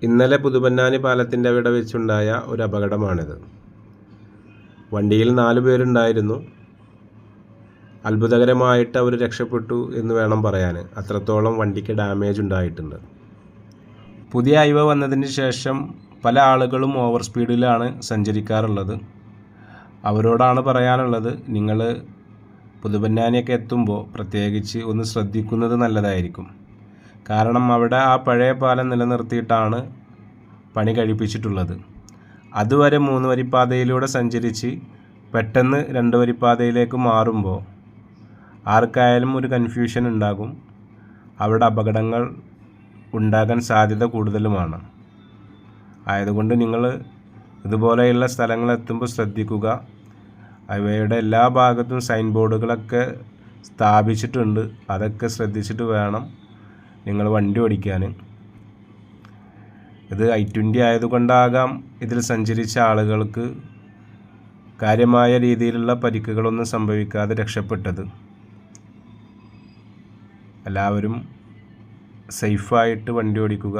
ഇന്നലെ പുതുപന്നാനി പാലത്തിൻ്റെ അവിടെ വെച്ചുണ്ടായ ഒരു അപകടമാണിത്. വണ്ടിയിൽ 4 പേരുണ്ടായിരുന്നു. അത്ഭുതകരമായിട്ട് അവർ രക്ഷപ്പെട്ടു എന്ന് വേണം പറയാൻ. അത്രത്തോളം വണ്ടിക്ക് ഡാമേജ് ഉണ്ടായിട്ടുണ്ട്. പുതിയ ഹൈവേ വന്നതിന് ശേഷം പല ആളുകളും ഓവർ സ്പീഡിലാണ് സഞ്ചരിക്കാറുള്ളത്. അവരോടാണ് പറയാനുള്ളത്, നിങ്ങൾ പുതുപന്നാനിയൊക്കെ എത്തുമ്പോൾ പ്രത്യേകിച്ച് ഒന്ന് ശ്രദ്ധിക്കുന്നത് നല്ലതായിരിക്കും. കാരണം അവിടെ ആ പഴയ പാലം നിലനിർത്തിയിട്ടാണ് പണി കഴിപ്പിച്ചിട്ടുള്ളത്. അതുവരെ 3 വരിപ്പാതയിലൂടെ സഞ്ചരിച്ച് പെട്ടെന്ന് 2 വരിപ്പാതയിലേക്ക് മാറുമ്പോൾ ആർക്കായാലും ഒരു കൺഫ്യൂഷൻ ഉണ്ടാകും. അവിടെ അപകടങ്ങൾ ഉണ്ടാകാൻ സാധ്യത കൂടുതലുമാണ്. ആയതുകൊണ്ട് നിങ്ങൾ ഇതുപോലെയുള്ള സ്ഥലങ്ങളെത്തുമ്പോൾ ശ്രദ്ധിക്കുക. അവയുടെ എല്ലാ ഭാഗത്തും സൈൻ ബോർഡുകളൊക്കെ സ്ഥാപിച്ചിട്ടുണ്ട്. അതൊക്കെ ശ്രദ്ധിച്ചിട്ട് വേണം നിങ്ങൾ വണ്ടി ഓടിക്കാൻ. ഇത് I-20 ആയതുകൊണ്ടാകാം ഇതിൽ സഞ്ചരിച്ച ആളുകൾക്ക് കാര്യമായ രീതിയിലുള്ള പരിക്കുകളൊന്നും സംഭവിക്കാതെ രക്ഷപ്പെട്ടത്. എല്ലാവരും സേഫായിട്ട് വണ്ടി ഓടിക്കുക.